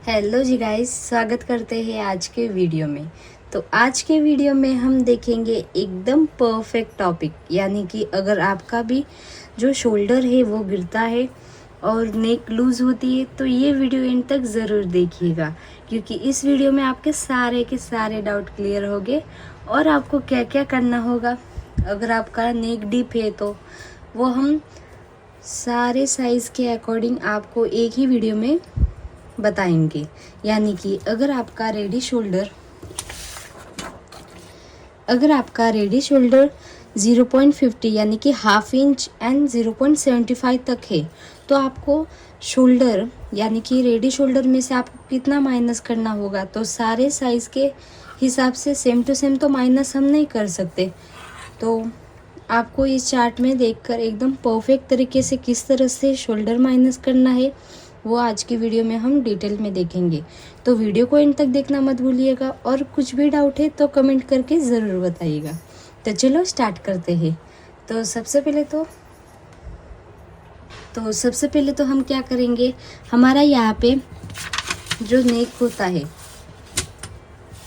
Hello जी guys, स्वागत करते हैं आज के वीडियो में। तो आज के वीडियो में हम देखेंगे एकदम परफेक्ट टॉपिक, यानी कि अगर आपका भी जो शोल्डर है वो गिरता है और नेक लूज़ होती है तो ये वीडियो एंड तक ज़रूर देखिएगा, क्योंकि इस वीडियो में आपके सारे के सारे डाउट क्लियर होंगे और आपको क्या क्या करना होगा। अगर आपका नेक डीप है तो वो हम सारे साइज़ के अकॉर्डिंग आपको एक ही वीडियो में बताएंगे। यानी कि अगर आपका रेडी शोल्डर 0.50 यानी कि हाफ इंच एंड 0.75 तक है तो आपको शोल्डर यानी कि रेडी शोल्डर में से आपको कितना माइनस करना होगा। तो सारे साइज़ के हिसाब से सेम टू सेम तो माइनस हम नहीं कर सकते, तो आपको इस चार्ट में देखकर एकदम परफेक्ट तरीके से किस तरह से शोल्डर माइनस करना है वो आज की वीडियो में हम डिटेल में देखेंगे। तो वीडियो को एंड तक देखना मत भूलिएगा और कुछ भी डाउट है तो कमेंट करके ज़रूर बताइएगा। तो चलो स्टार्ट करते हैं। तो सबसे पहले तो हम क्या करेंगे, हमारा यहाँ पे जो नेक होता है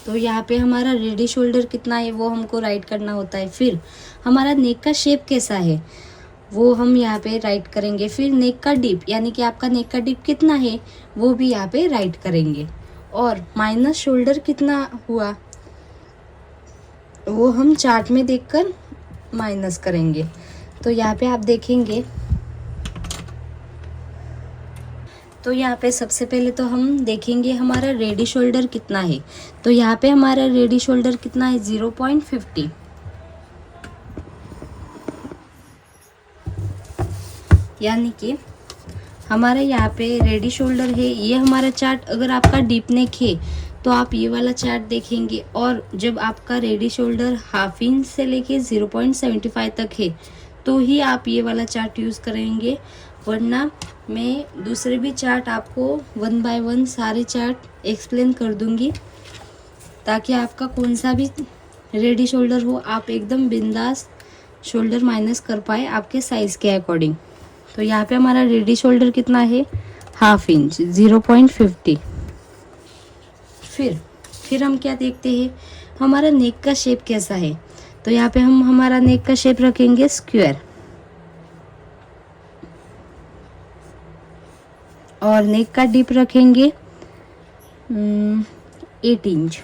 तो यहाँ पे हमारा रेडी शोल्डर कितना है वो हमको राइट करना होता है। फिर हमारा नेक का शेप कैसा है वो हम यहाँ पे राइट करेंगे। फिर नेक का डिप यानी कि आपका नेक का डिप कितना है वो भी यहाँ पे राइट करेंगे। और माइनस शोल्डर कितना हुआ वो हम चार्ट में देखकर माइनस करेंगे। तो यहाँ पे आप देखेंगे तो यहाँ पे सबसे पहले तो हम देखेंगे हमारा रेडी शोल्डर कितना है। तो यहाँ पे हमारा रेडी शोल्डर कितना है 0.50, यानी कि हमारा यहाँ पे रेडी शोल्डर है। ये हमारा चार्ट अगर आपका डीप नेक है तो आप ये वाला चार्ट देखेंगे, और जब आपका रेडी शोल्डर हाफ इंच से लेके 0.75 तक है तो ही आप ये वाला चार्ट यूज़ करेंगे, वरना मैं दूसरे भी चार्ट आपको 1 बाय 1 सारे चार्ट एक्सप्लेन कर दूंगी, ताकि आपका कौन सा भी रेडी शोल्डर हो आप एकदम बिंदास शोल्डर माइनस कर पाए आपके साइज़ के अकॉर्डिंग। तो यहाँ पे हमारा रेडी शोल्डर कितना है हाफ इंच 0.50। फिर हम क्या देखते हैं, हमारा नेक का शेप कैसा है। तो यहाँ पे हम हमारा नेक का शेप रखेंगे स्क्वायर, और नेक का डिप रखेंगे 8 इंच,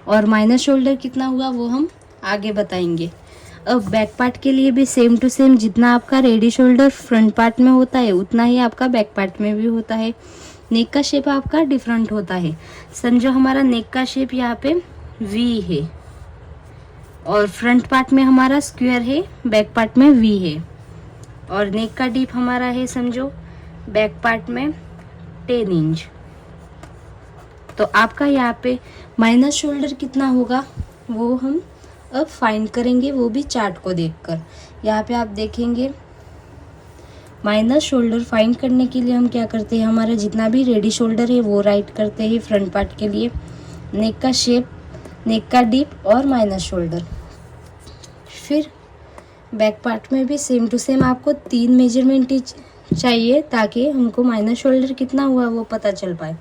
और माइनस शोल्डर कितना हुआ वो हम आगे बताएंगे। अब बैक पार्ट के लिए भी सेम टू सेम, जितना आपका रेडी शोल्डर फ्रंट पार्ट में होता है उतना ही आपका बैक पार्ट में भी होता है। नेक का शेप आपका डिफरेंट होता है। समझो हमारा नेक का शेप यहाँ पे वी है और फ्रंट पार्ट में हमारा स्क्वायर है, बैक पार्ट में वी है, और नेक का डीप हमारा है समझो बैक पार्ट में 10 इंच। तो आपका यहाँ पे माइनस शोल्डर कितना होगा वो हम अब फाइंड करेंगे, वो भी चार्ट को देखकर। यहाँ पे आप देखेंगे माइनस शोल्डर फाइंड करने के लिए हम क्या करते हैं, हमारा जितना भी रेडी शोल्डर है वो राइट करते हैं फ्रंट पार्ट के लिए, नेक का शेप, नेक का डिप और माइनस शोल्डर। फिर बैक पार्ट में भी सेम टू सेम आपको 3 मेजरमेंट चाहिए ताकि हमको माइनस शोल्डर कितना हुआ वो पता चल पाए।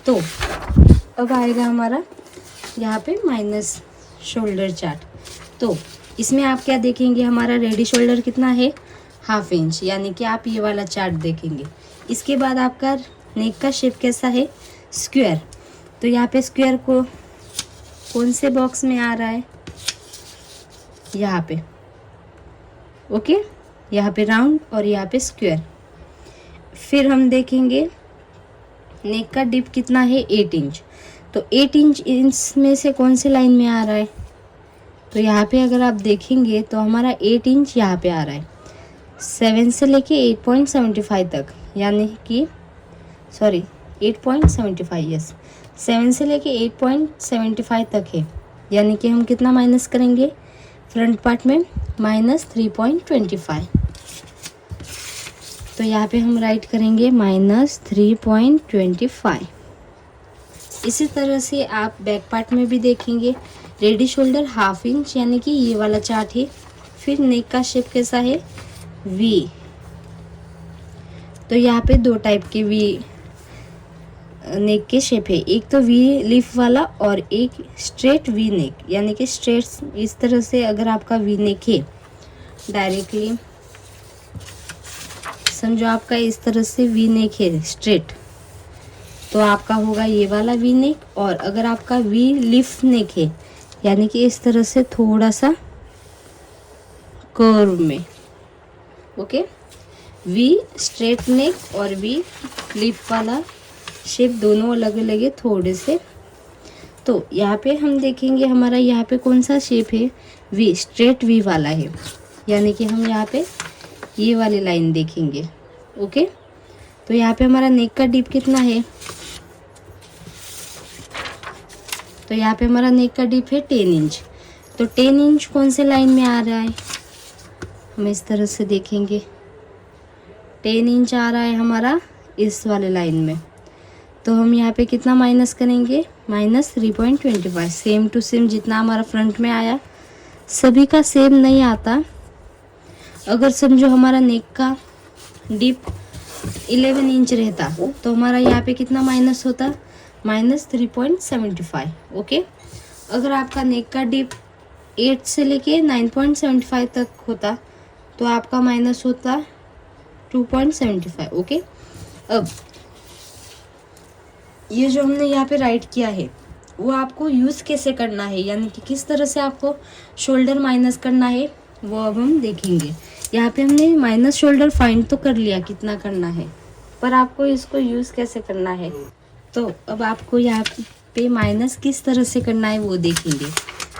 तो अब आएगा हमारा यहाँ पे माइनस शोल्डर चार्ट। तो इसमें आप क्या देखेंगे, हमारा रेडी शोल्डर कितना है हाफ इंच, यानी कि आप ये वाला चार्ट देखेंगे। इसके बाद आपका नेक का शेप कैसा है स्क्वायर। तो यहाँ पे स्क्वायर को कौन से बॉक्स में आ रहा है, यहाँ पे ओके, यहाँ पे राउंड और यहाँ पे स्क्वायर। फिर हम देखेंगे नेक का डिप कितना है 8 इंच। तो 8 इंच में से कौन से लाइन में आ रहा है, तो यहाँ पे अगर आप देखेंगे तो हमारा 8 इंच यहाँ पे आ रहा है 7 से लेके 8.75 तक, यानी कि 8.75, यस 7 से लेके 8.75 तक है, यानी कि हम कितना माइनस करेंगे फ्रंट पार्ट में -3.25। तो यहाँ पे हम राइट करेंगे -3.25। इसी तरह से आप बैक पार्ट में भी देखेंगे रेडी शोल्डर हाफ इंच, यानी कि ये वाला चार्ट है। फिर नेक का शेप कैसा है वी, तो यहाँ पे दो टाइप के वी नेक के शेप है, एक तो वी लीफ वाला और एक स्ट्रेट वी नेक, यानी कि स्ट्रेट इस तरह से अगर आपका वी नेक है डायरेक्टली, समझो आपका इस तरह से वी नेक है स्ट्रेट, तो आपका होगा ये वाला वी नेक। और अगर आपका वी लीफ नेक है यानी कि इस तरह से थोड़ा सा कर्व में, ओके, वी स्ट्रेट नेक और वी लीफ वाला शेप दोनों अलग अलग है थोड़े से। तो यहाँ पे हम देखेंगे हमारा यहाँ पे कौन सा शेप है, वी स्ट्रेट वी वाला है, यानी कि हम यहाँ पे ये वाली लाइन देखेंगे, ओके। तो यहाँ पे हमारा नेक का डीप कितना है, तो यहाँ पे हमारा नेक का डीप है 10 इंच। तो 10 इंच कौन से लाइन में आ रहा है, हम इस तरह से देखेंगे 10 इंच आ रहा है हमारा इस वाले लाइन में। तो हम यहाँ पे कितना माइनस करेंगे, -3.25, सेम टू सेम जितना हमारा फ्रंट में आया, सभी का सेम नहीं आता। अगर समझो हमारा नेक का डीप 11 इंच रहता तो हमारा यहाँ पे कितना माइनस होता, -3.75, ओके। अगर आपका नेक का डीप 8 से लेके 9.75 तक होता तो आपका माइनस होता 2.75, ओके। अब ये जो हमने यहाँ पे राइट किया है वो आपको यूज़ कैसे करना है, यानी कि किस तरह से आपको शोल्डर माइनस करना है वो अब हम देखेंगे। यहाँ पे हमने माइनस शोल्डर फाइंड तो कर लिया कितना करना है, पर आपको इसको यूज़ कैसे करना है। तो अब आपको यहाँ पे माइनस किस तरह से करना है वो देखेंगे।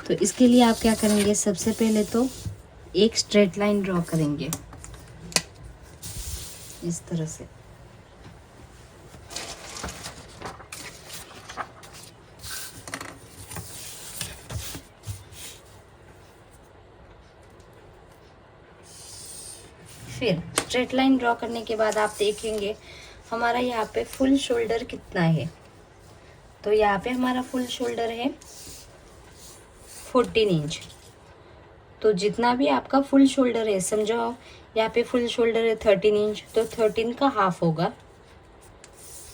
तो इसके लिए आप क्या करेंगे, सबसे पहले तो एक स्ट्रेट लाइन ड्रॉ करेंगे इस तरह से, फिर स्ट्रेट लाइन ड्रॉ करने के बाद आप देखेंगे हमारा यहाँ पे फुल शोल्डर कितना है। तो यहाँ पे हमारा फुल शोल्डर है 14 इंच। तो जितना भी आपका फुल शोल्डर है, समझो यहाँ पे फुल शोल्डर है 13 इंच, तो 13 का हाफ होगा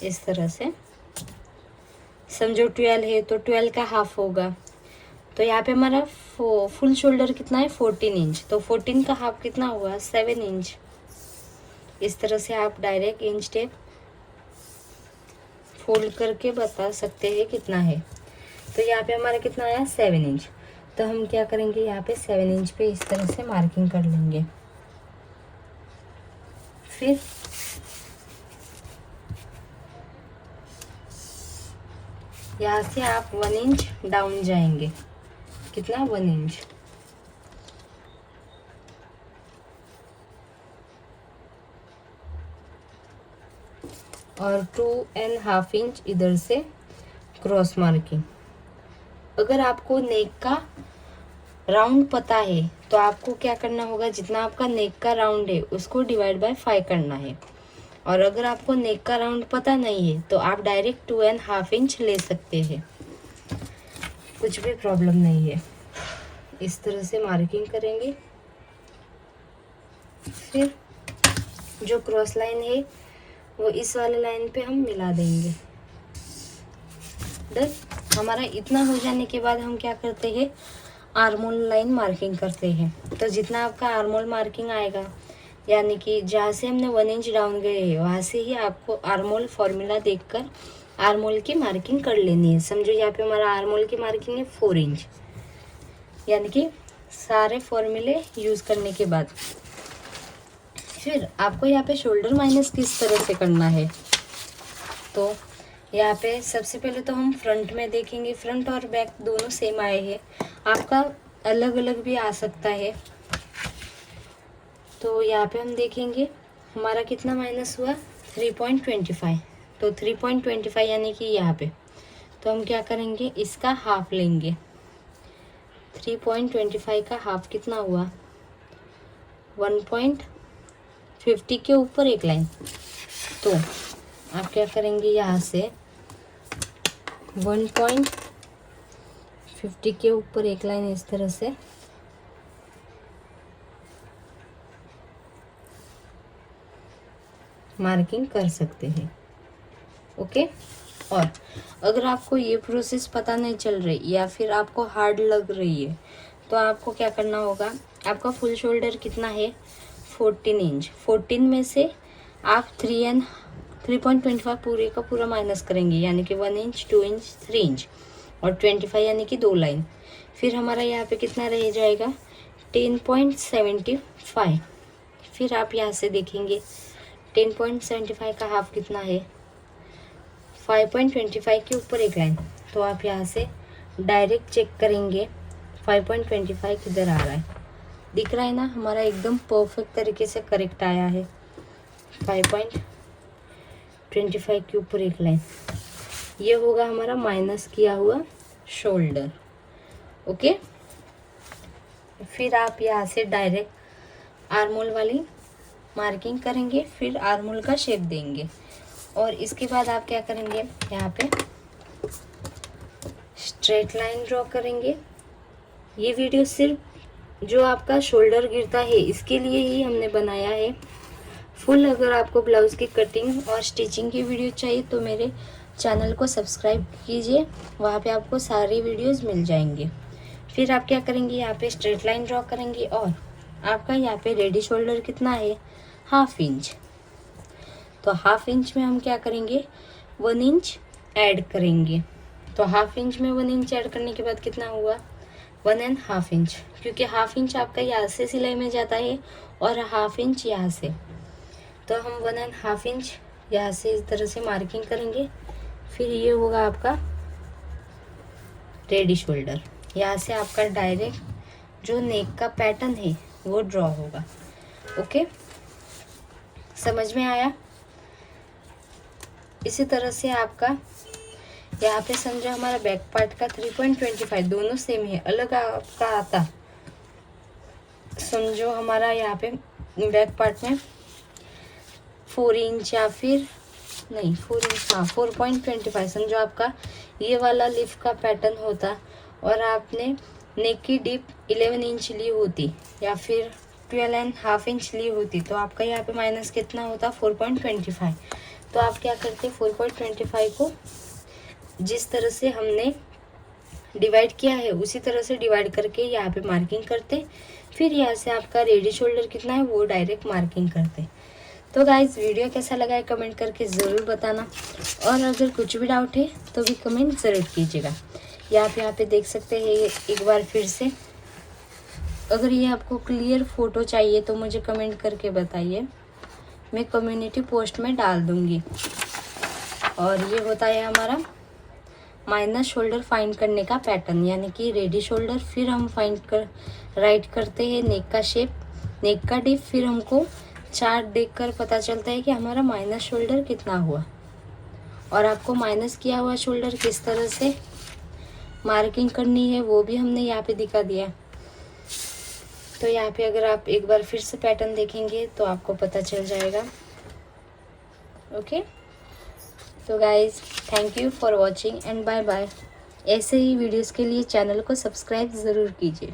इस तरह से। समझो 12 है तो 12 का हाफ होगा। तो यहाँ पे हमारा फुल शोल्डर कितना है 14 इंच, तो 14 का हाफ कितना हुआ 7 इंच। इस तरह से आप डायरेक्ट इंच टेप फोल्ड करके बता सकते हैं कितना है। तो यहाँ पे हमारा कितना आया 7 इंच। तो हम क्या करेंगे, यहाँ पे 7 इंच पे इस तरह से मार्किंग कर लेंगे। फिर यहाँ से आप 1 इंच डाउन जाएंगे, कितना 1 इंच, और 2.5 इंच इधर से क्रॉस मार्किंग। अगर आपको नेक का राउंड पता है तो आपको क्या करना होगा, जितना आपका नेक का राउंड है उसको डिवाइड बाय 5 करना है। और अगर आपको नेक का राउंड पता नहीं है तो आप डायरेक्ट 2.5 इंच ले सकते हैं, कुछ भी प्रॉब्लम नहीं है। इस तरह से मार्किंग करेंगे। फिर जो क्रॉस लाइन है वो इस वाले लाइन पे हम मिला देंगे। डन। हमारा इतना हो जाने के बाद हम क्या करते हैं, आर्मोल लाइन मार्किंग करते हैं। तो जितना आपका आर्मोल मार्किंग आएगा, यानी कि जहाँ से हमने 1 इंच डाउन गए हैं वहाँ से ही आपको आर्मोल फॉर्मूला देखकर आर्मोल की मार्किंग कर लेनी है। समझो यहाँ पे हमारा आर्मोल की मार्किंग है 4 इंच, यानी कि सारे फॉर्मूले यूज़ करने के बाद फिर आपको यहाँ पे शोल्डर माइनस किस तरह से करना है। तो यहाँ पे सबसे पहले तो हम फ्रंट में देखेंगे, फ्रंट और बैक दोनों सेम आए हैं, आपका अलग अलग भी आ सकता है। तो यहाँ पे हम देखेंगे हमारा कितना माइनस हुआ 3.25। तो 3.25 यानी कि यहाँ पे, तो हम क्या करेंगे, इसका हाफ लेंगे। 3.25 का हाफ कितना हुआ 1.50 के ऊपर एक लाइन। तो आप क्या करेंगे, यहाँ से 1.50 के ऊपर एक लाइन इस तरह से, मार्किंग कर सकते हैं। ओके। और अगर आपको ये प्रोसेस पता नहीं चल रही या फिर आपको हार्ड लग रही है तो आपको क्या करना होगा, आपका फुल शोल्डर कितना है 14 इंच, 14 में से आप 3.25 पूरे का पूरा माइनस करेंगे, यानी कि 1 इंच 2 इंच 3 इंच और 25 यानी कि 2 लाइन। फिर हमारा यहाँ पे कितना रह जाएगा 10.75। फिर आप यहाँ से देखेंगे 10.75 का हाफ कितना है 5.25 के ऊपर एक लाइन, तो आप यहाँ से डायरेक्ट चेक करेंगे 5.25 किधर आ रहा है, दिख रहा है ना, हमारा एकदम परफेक्ट तरीके से करेक्ट आया है 5.25 के ऊपर एक लाइन। ये होगा हमारा माइनस किया हुआ शोल्डर। ओके। फिर आप यहाँ से डायरेक्ट आर्मोल वाली मार्किंग करेंगे, फिर आर्मोल का शेप देंगे और इसके बाद आप क्या करेंगे, यहाँ पे स्ट्रेट लाइन ड्रॉ करेंगे। ये वीडियो सिर्फ जो आपका शोल्डर गिरता है इसके लिए ही हमने बनाया है। फुल अगर आपको ब्लाउज़ की कटिंग और स्टिचिंग की वीडियो चाहिए तो मेरे चैनल को सब्सक्राइब कीजिए, वहाँ पे आपको सारी वीडियोस मिल जाएंगे। फिर आप क्या करेंगे, यहाँ पे स्ट्रेट लाइन ड्रॉ करेंगे और आपका यहाँ पे रेडी शोल्डर कितना है 1/2 इंच, तो 1/2 इंच में हम क्या करेंगे 1 इंच ऐड करेंगे। तो 1/2 इंच में 1 इंच ऐड करने के बाद कितना हुआ 1.5 इंच, क्योंकि 1/2 इंच आपका यहाँ से सिलाई में जाता है और 1/2 इंच यहाँ से, तो हम 1.5 इंच यहाँ से इस तरह से मार्किंग करेंगे। फिर ये होगा आपका रेडी शोल्डर। यहाँ से आपका डायरेक्ट जो नेक का पैटर्न है वो ड्रॉ होगा। ओके, समझ में आया। इसी तरह से आपका यहाँ पे समझो हमारा बैक पार्ट का 3.25 दोनों सेम है, अलग आपका आता समझो हमारा यहाँ पे बैक पार्ट में 4 इंच या फिर नहीं 4 इंच, हाँ 4.25 समझो आपका ये वाला लिफ का पैटर्न होता और आपने नेक की डिप 11 इंच ली होती या फिर 12.5 इंच ली होती, तो आपका यहाँ पे माइनस कितना होता 4.25। तो आप क्या करते 4.25 को जिस तरह से हमने डिवाइड किया है उसी तरह से डिवाइड करके यहाँ पे मार्किंग करते, फिर यहाँ से आपका रेडी शोल्डर कितना है वो डायरेक्ट मार्किंग करते। तो गाइज वीडियो कैसा लगा है कमेंट करके ज़रूर बताना, और अगर कुछ भी डाउट है तो भी कमेंट ज़रूर कीजिएगा। यहाँ पे देख सकते हैं एक बार फिर से। अगर ये आपको क्लियर फ़ोटो चाहिए तो मुझे कमेंट करके बताइए, मैं कम्युनिटी पोस्ट में डाल दूँगी। और ये होता है हमारा माइनस शोल्डर फाइंड करने का पैटर्न, यानी कि रेडी शोल्डर, फिर हम राइट करते हैं नेक का शेप, नेक का डिप, फिर हमको चार्ट देखकर पता चलता है कि हमारा माइनस शोल्डर कितना हुआ, और आपको माइनस किया हुआ शोल्डर किस तरह से मार्किंग करनी है वो भी हमने यहाँ पे दिखा दिया। तो यहाँ पे अगर आप एक बार फिर से पैटर्न देखेंगे तो आपको पता चल जाएगा। ओके, तो guys thank you for watching and bye bye. ऐसे ही वीडियोस के लिए चैनल को सब्सक्राइब ज़रूर कीजिए।